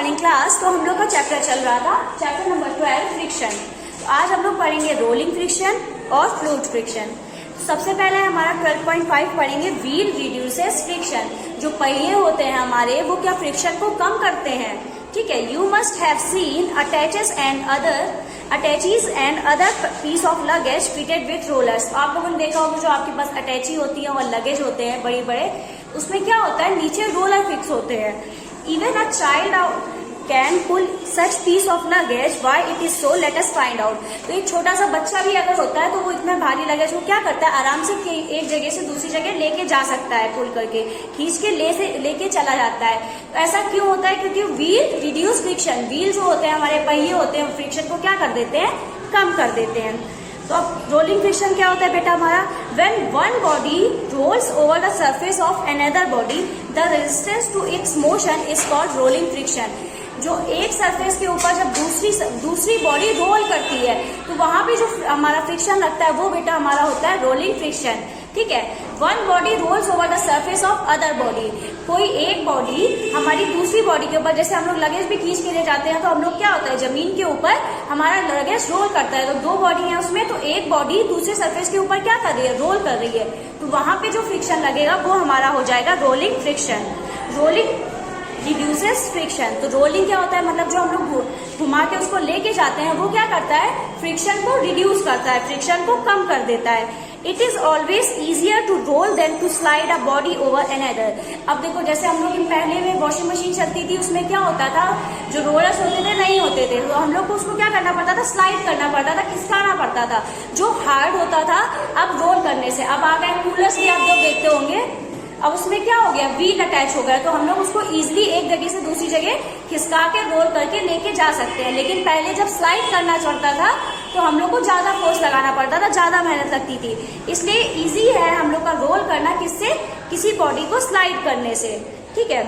Morning class. तो हम लोग का चैप्टर चल रहा था, चैप्टर नंबर 12 फ्रिक्शन। तो आज हम लोग पढ़ेंगे रोलिंग फ्रिक्शन और फ्लूइड फ्रिक्शन। सबसे पहले हमारा 12.5 पढ़ेंगे व्हील रिड्यूसेस फ्रिक्शन। जो पहिए होते हैं हमारे, वो क्या फ्रिक्शन को कम करते हैं। ठीक है, you must have seen attaches and other piece of luggage fitted with rollers. आप लोगों ने देखा होगा जो आपके पास अटैची होती है और लगेज होते हैं बड़े बड़े, उसमें क्या होता है, नीचे रोलर फिक्स होते हैं। Even a child can pull such piece of luggage, why it is so, let us find out. तो एक छोटा सा बच्चा भी अगर होता है तो वो इतना भारी लगेज को क्या करता है, आराम से एक जगह से दूसरी जगह लेके जा सकता है, पुल करके खींच के लेके चला जाता है। तो ऐसा क्यों होता है, क्योंकि व्हील रिड्यूस फ्रिक्शन। व्हील जो होते हैं हमारे पहिए होते हैं, फ्रिक्शन को क्या कर देते हैं, कम कर देते हैं। तो अब रोलिंग फ्रिक्शन क्या होता है बेटा हमारा, when one body rolls over the surface of another body the resistance to its motion is called rolling friction. जो एक सरफेस के ऊपर जब दूसरी बॉडी रोल करती है तो वहां पे जो हमारा फ्रिक्शन लगता है वो बेटा हमारा होता है रोलिंग फ्रिक्शन। ठीक है, one body rolls over the surface of other body. कोई एक बॉडी हमारी दूसरी बॉडी के ऊपर, जैसे हम लोग लगेज भी खींच के ले जाते हैं तो हम लोग क्या होता है, जमीन के ऊपर हमारा लगेज रोल करता है। तो दो बॉडी है उसमें, तो एक बॉडी दूसरे सरफेस के ऊपर क्या कर रही है, रोल कर रही है। तो वहां पे जो फ्रिक्शन लगेगा वो हमारा हो जाएगा rolling friction. Rolling reduces friction. तो रोलिंग क्या होता है, मतलब जो हम लोग घुमा के उसको लेके जाते हैं वो क्या करता है, फ्रिक्शन को रिड्यूस करता है, फ्रिक्शन को कम कर देता है। It is always easier to roll than to slide a body over another. अब देखो, जैसे हम लोग पहले में वॉशिंग मशीन चलती थी, उसमें क्या होता था, जो रोलर्स होते थे नहीं होते थे, तो हम लोग को उसको क्या करना पड़ता था, स्लाइड करना पड़ता था, खिसकाना पड़ता था, जो हार्ड होता था। अब रोल करने से अब आ गए कूलर्स भी, आप लोग देखते होंगे, अब उसमें क्या हो गया, व्हील अटैच हो गया, तो हम लोग उसको इजीली एक जगह से दूसरी जगह खिसका के रोल करके लेके जा सकते हैं। लेकिन पहले जब स्लाइड करना पड़ता था तो हम लोग को ज्यादा फोर्स लगाना पड़ता था, ज्यादा मेहनत लगती थी। इसलिए इजी है हम लोग का रोल करना, किससे, किसी बॉडी को स्लाइड करने से। ठीक है,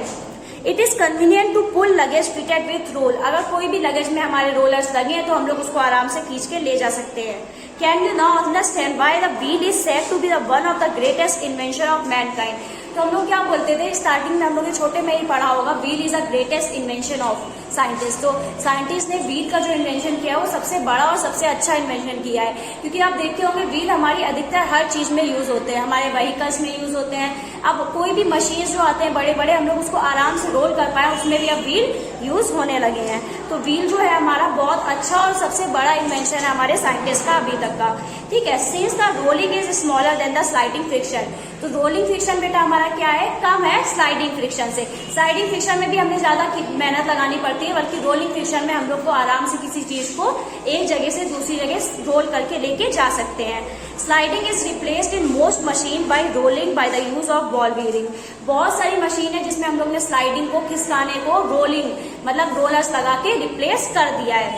it is convenient to pull luggage fitted with roll. अगर कोई भी लगेज में हमारे रोलर्स लगे हैं तो हम लोग उसको आराम से खींच के ले जा सकते हैं। Can you now understand why the wheel is said to be the one of the greatest invention of mankind. तो हम लोग क्या बोलते थे स्टार्टिंग में, हम लोग छोटे में ही पढ़ा होगा, wheel is the greatest invention of scientist. तो साइंटिस्ट ने व्हील का जो इन्वेंशन किया है वो सबसे बड़ा और सबसे अच्छा इन्वेंशन किया है, क्योंकि आप देखते होंगे व्हील हमारी अधिकतर हर चीज में यूज होते हैं, हमारे व्हीकल्स में यूज होते हैं। अब कोई भी मशीन जो आते हैं बड़े बड़े, हम लोग उसको आराम से रोल कर पाए, उसमें भी अब व्हील यूज होने लगे हैं। तो व्हील जो है हमारा बहुत अच्छा और सबसे बड़ा इन्वेंशन है हमारे साइंटिस्ट का अभी तक का। ठीक है, since the rolling is smaller than the sliding friction. तो रोलिंग फ्रिक्शन बेटा हमारा क्या है, कम है स्लाइडिंग फ्रिक्शन से। स्लाइडिंग फ्रिक्शन में भी हमें ज्यादा मेहनत लगानी पड़ती है, बल्कि रोलिंग फ्रिक्शन में हम लोग को आराम से किसी चीज को एक जगह से दूसरी जगह रोल करके लेके जा सकते हैं। Sliding is replaced in most machine bye rolling by the use of ball bearing. बहुत सारी मशीन है जिसमें हम लोग ने स्लाइडिंग को, खिसकाने को रोलिंग मतलब रोलर्स लगा के रिप्लेस कर दिया है।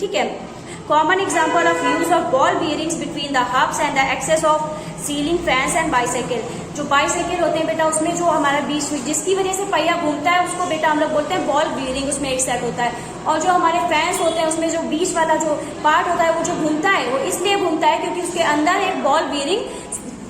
ठीक है, common example of use of ball bearings between the hubs and the axles of ceiling fans and bicycle. जो बाइसाइकिल होते हैं बेटा, उसमें जो हमारा बीच में जिसकी वजह से पहिया घूमता है उसको बेटा हम लोग बोलते हैं बॉल बीयरिंग, उसमें एक सेट होता है। और जो हमारे फैंस होते हैं उसमें जो बीच वाला जो पार्ट होता है वो जो घूमता है वो इसलिए घूमता है क्योंकि उसके अंदर एक बॉल बीयरिंग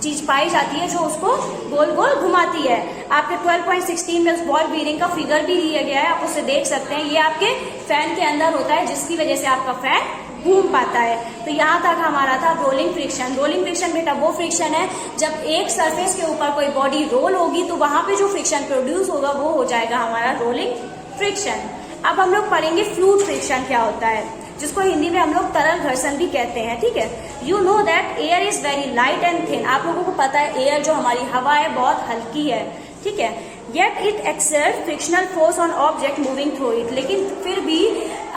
चीज पाई जाती है जो उसको गोल गोल घुमाती है। आपके 12.16 में उस बॉल बीयरिंग का फिगर भी दिया गया है, आप उसे देख सकते हैं। ये आपके फैन के अंदर होता है जिसकी वजह से आपका फैन घूम पाता है। तो यहाँ तक हमारा था रोलिंग फ्रिक्शन। रोलिंग फ्रिक्शन बेटा वो फ्रिक्शन है जब एक सरफेस के ऊपर कोई बॉडी रोल होगी तो वहां पे जो फ्रिक्शन प्रोड्यूस होगा वो हो जाएगा हमारा रोलिंग फ्रिक्शन। अब हम लोग पढ़ेंगे फ्लूइड फ्रिक्शन क्या होता है, जिसको हिंदी में हम लोग तरल घर्षण भी कहते हैं। ठीक है, you know that air is very light and thin. आप लोगों को पता है एयर जो हमारी हवा है बहुत हल्की है। ठीक है, yet it exert frictional force on object moving through it. लेकिन फिर भी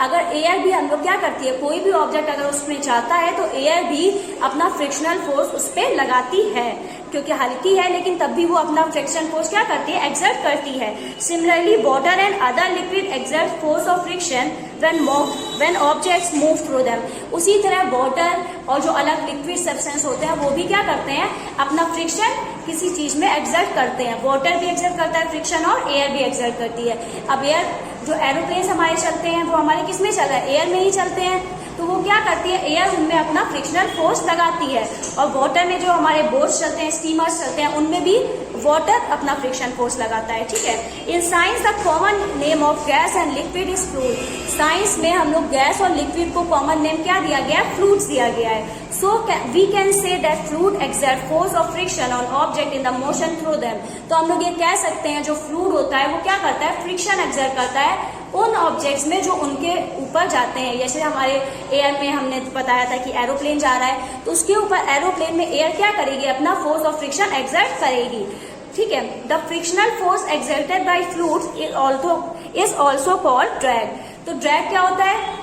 अगर एयर भी हम लोग क्या करती है, कोई भी ऑब्जेक्ट अगर उसमें जाता है तो एयर भी अपना फ्रिक्शनल फोर्स उस पर लगाती है, क्योंकि हल्की है लेकिन तब भी वो अपना फ्रिक्शन फोर्स क्या करती है, एक्सर्ट करती है। Similarly water and other liquid exert force of friction when objects move through them. उसी तरह वाटर और जो अलग लिक्विड सब्सटेंस होते हैं वो भी क्या करते हैं, अपना फ्रिक्शन किसी चीज में एक्सर्ट करते हैं। वाटर भी एक्सर्ट करता है फ्रिक्शन और एयर भी एक्सर्ट करती है। अब एयर जो एरोप्लेन हमारे चलते हैं वो हमारे किस में चल रहा है, एयर में ही चलते हैं, तो वो क्या करती है, एयर उनमें अपना फ्रिक्शनल फोर्स लगाती है। और वाटर में जो हमारे बोट्स चलते हैं, स्टीमर्स चलते हैं, उनमें भी वाटर अपना फ्रिक्शन फोर्स लगाता है, ठीक है। In science the common name of gas and liquid is fluid. Science में हम लोग गैस और लिक्विड को कॉमन नेम क्या दिया गया है, फ्लूइड्स दिया गया है। So we can say that fluid exert force of friction on object in the motion through them. तो हम लोग ये कह सकते हैं जो फ्लूइड होता है वो क्या करता है, फ्रिक्शन एक्सर्ट करता है उन ऑब्जेक्ट्स में जो उनके ऊपर जाते हैं। जैसे हमारे एयर में हमने बताया था कि एरोप्लेन जा रहा है, तो उसके ऊपर एरोप्लेन में एयर क्या करेगी, अपना फोर्स ऑफ फ्रिक्शन एक्सर्ट करेगी, ठीक है। The frictional force exerted by fluids is also called drag. तो ड्रैग क्या होता है,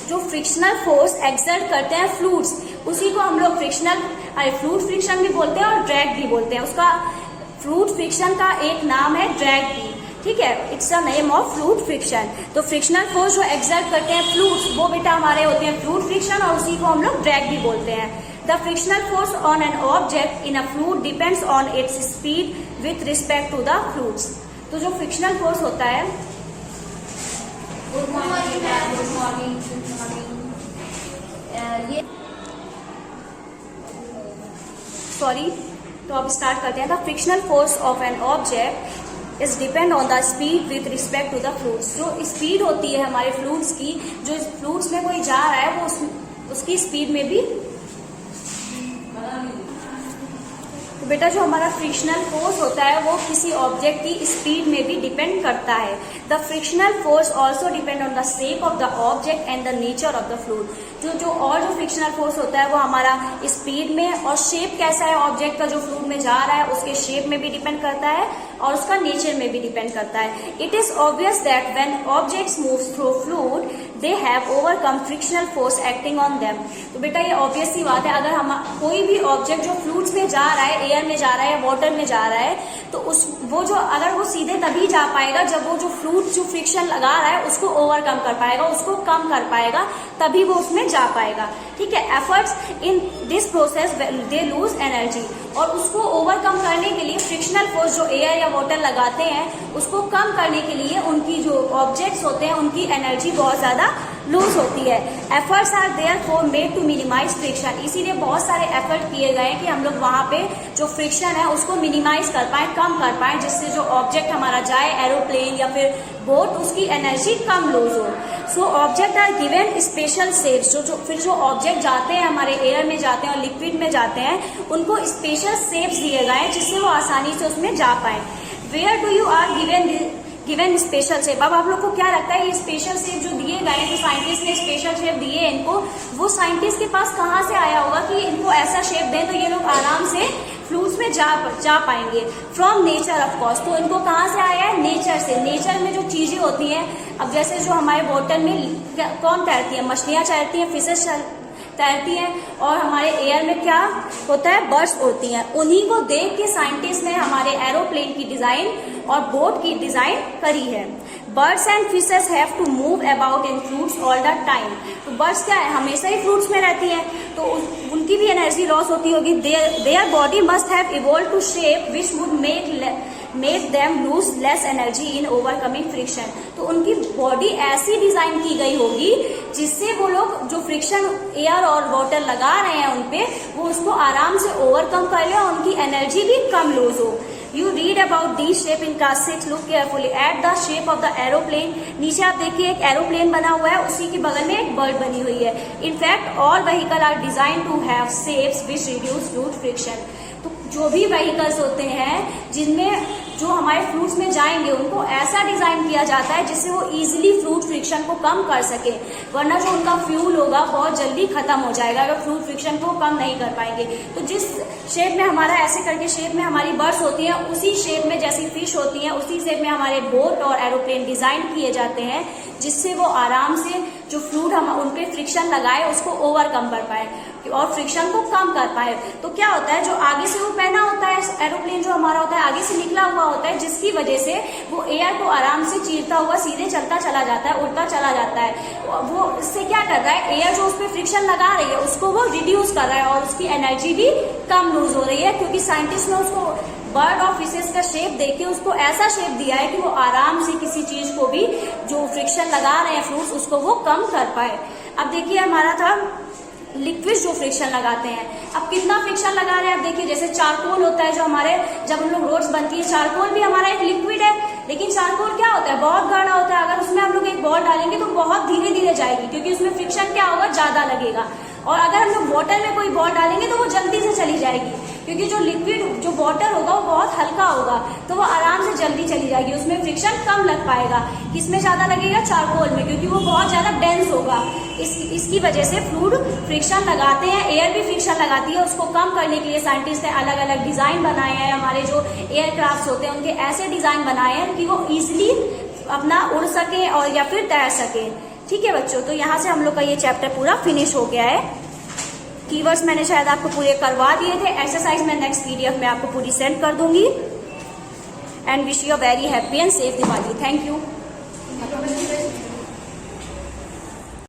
जो फ्रिक्शनल फोर्स एक्सर्ट करते हैं फ्लूइड्स, उसी को हम लोग फ्लूइड फ्रिक्शन भी बोलते हैं और ड्रैग भी बोलते हैं। उसका फ्लूइड फ्रिक्शन का एक नाम है ड्रैग भी, ठीक है। It's a name of fluid friction. तो फ्रिक्शनल फोर्स जो एक्सर्ट करते हैं फ्लूइड्स, वो बेटा हमारे होते हैं फ्लूइड फ्रिक्शन, और उसी को हम लोग ड्रैग भी बोलते हैं। The frictional force on an object in a fluid depends on its speed with respect to the fluids. तो जो फ्रिक्शनल फोर्स होता है, गुड मॉर्निंग, ये सॉरी, तो अब स्टार्ट करते हैं। The frictional force of an object is depend on the speed with respect to the fluids. जो स्पीड होती है हमारे फ्लूइड्स की, जो फ्लूइड्स में कोई जा रहा है वो उसकी स्पीड में भी, तो बेटा जो हमारा फ्रिक्शनल फोर्स होता है वो किसी ऑब्जेक्ट की स्पीड में भी डिपेंड करता है। The frictional force also depend on the shape of the object and the nature of the fluid. जो फ्रिक्शनल फोर्स होता है वो हमारा स्पीड में और शेप कैसा है ऑब्जेक्ट का जो फ्लूइड में जा रहा है उसके शेप में भी डिपेंड करता है और उसका नेचर में भी डिपेंड करता है। It is obvious that when objects move through fluid they have overcome frictional force acting on them. तो बेटा ये ऑब्वियस सी बात है, अगर हम कोई भी ऑब्जेक्ट जो फ्लूइड्स में जा रहा है, एयर में जा रहा है या वाटर में जा रहा है, तो अगर वो सीधे तभी जा पाएगा जब वो जो फ्लूइड जो फ्रिक्शन लगा रहा है उसको ओवरकम कर पाएगा, उसको कम कर पाएगा, तभी वो उसमें जा पाएगा, ठीक है। Efforts in this process they lose energy, और उसको ओवरकम करने के लिए फ्रिक्शनल फोर्स जो एयर या वाटर लगाते हैं उसको कम करने के लिए उनकी जो ऑब्जेक्ट्स होते हैं उनकी एनर्जी बहुत ज्यादा लूज होती है। Efforts are there for made to minimise friction, इसीलिए बहुत सारे एफर्ट किए गए कि हम लोग वहां पे जो फ्रिक्शन है उसको मिनिमाइज कर पाए, कम कर पाए, जिससे जो ऑब्जेक्ट हमारा जाए एरोप्लेन या फिर बोट, उसकी एनर्जी कम लूज हो। So object are given special shapes, फिर जो ऑब्जेक्ट जाते हैं हमारे एयर में जाते हैं और लिक्विड में जाते हैं उनको स्पेशल शेप्स दिए गए हैं जिससे वो आसानी से उसमें जा पाए। Where do you are given special shape. अब आप लोग को क्या लगता है ये स्पेशल शेप जो दिए गए हैं, जो साइंटिस्ट ने स्पेशल शेप दिए हैं इनको, वो साइंटिस्ट के पास कहाँ से आया होगा कि इनको ऐसा शेप दें तो ये लोग आराम से फ्लूइड्स में जा पाएंगे। फ्रॉम नेचर ऑफ कोर्स, तो इनको कहाँ से आया है, नेचर से। नेचर में जो चीजें होती हैं, अब जैसे जो हमारे वाटर में कौन तैरती है, मछलियां तैरती हैं, फिशेस तैरती हैं, और हमारे एयर में क्या होता है, बर्ड्स होती हैं। उन्हीं को देख के साइंटिस्ट ने हमारे एरोप्लेन की डिजाइन और बोट की डिजाइन करी है। Birds and fishes have to move about in fluids all the time. तो बर्ड्स क्या है, हमेशा ही फ्लूइड्स में रहती हैं, तो उनकी भी एनर्जी लॉस होती होगी। There body must have evolve to shape which would make them lose less energy in overcoming friction. तो उनकी बॉडी ऐसी डिजाइन की गई होगी जिससे वो लोग जो फ्रिक्शन एयर और वाटर लगा रहे हैं उनपे, वो उसको आराम से ओवरकम कर ले और उनकी एनर्जी भी कम लूज हो। You read about these shape in class 6. Look carefully at the shape of the aeroplane. नीचे आप देखिए एक एरोप्लेन बना हुआ है, उसी के बगल में एक बर्ड बनी हुई है। In fact, all vehicles are designed to have shapes which reduce fluid friction. तो जो भी व्हीकल्स होते हैं जिनमें जो हमारे फ्लूइड्स में जाएंगे उनको ऐसा डिजाइन किया जाता है जिससे वो इजीली फ्लूइड फ्रिक्शन को कम कर सके, वरना जो उनका फ्यूल होगा बहुत जल्दी खत्म हो जाएगा अगर फ्लूइड फ्रिक्शन को कम नहीं कर पाएंगे। तो जिस शेप में हमारा ऐसे करके शेप में हमारी बर्ड्स होती हैं, उसी शेप में जैसी फिश होती हैं, उसी शेप में हमारे बोट और एरोप्लेन डिजाइन किए जाते हैं जिससे वो आराम से जो फ्लूइड हम उनपे फ्रिक्शन लगाए उसको ओवरकम कर पाए और फ्रिक्शन को कम कर पाए। तो क्या होता है, जो आगे से वो पहना होता है एरोप्लेन जो हमारा होता है आगे से निकला हुआ होता है, जिसकी वजह से वो एयर को आराम से चीरता हुआ सीधे चलता चला जाता है, उड़ता चला जाता है। वो इससे क्या कर रहा है, एयर जो उस पर फ्रिक्शन लगा रही है उसको वो रिड्यूस कर रहा है और उसकी एनर्जी भी कम लूज हो रही है, क्योंकि साइंटिस्ट ने उसको बर्ड और फिशेस का शेप देके उसको ऐसा शेप दिया है कि वो आराम से किसी चीज को भी जो फ्रिक्शन लगा रहे हैं फ्लूइड्स उसको वो कम कर पाए। अब देखिए हमारा था लिक्विड जो फ्रिक्शन लगाते हैं। अब कितना फ्रिक्शन लगा रहे हैं, अब देखिए जैसे चारकोल होता है जो हमारे, जब हम लोग रोड्स बनती है, चारकोल भी हमारा एक लिक्विड है, लेकिन चारकोल क्या होता है, बहुत गाढ़ा होता है। अगर उसमें हम लोग एक बॉल डालेंगे तो बहुत धीरे धीरे जाएगी, क्योंकि उसमें फ्रिक्शन क्या होगा, ज्यादा लगेगा। और अगर हम लोग वाटर में कोई बॉल डालेंगे तो वो जल्दी से चली जाएगी, क्योंकि जो लिक्विड जो वाटर होगा वो बहुत हल्का होगा, तो वो आराम से जल्दी चली जाएगी, उसमें फ्रिक्शन कम लग पाएगा। किसमें ज्यादा लगेगा, चारकोल में, क्योंकि वो बहुत ज्यादा डेंस होगा। इसकी वजह से फ्लूइड फ्रिक्शन लगाते हैं, एयर भी फ्रिक्शन लगाती है। उसको कम करने के लिए साइंटिस्ट ने अलग अलग डिजाइन बनाए हैं। हमारे जो एयरक्राफ्ट होते हैं उनके ऐसे डिजाइन बनाए हैं कि वो इजिली अपना उड़ सके और या फिर तैर सके। ठीक है बच्चों, तो यहाँ से हम लोग का ये चैप्टर पूरा फिनिश हो गया है। कीवर्ड्स मैंने शायद आपको पूरे करवा दिए थे। एक्सरसाइज मैं नेक्स्ट PDF में आपको पूरी सेंड कर दूंगी। And wish you a very happy and safe Diwali. Thank you.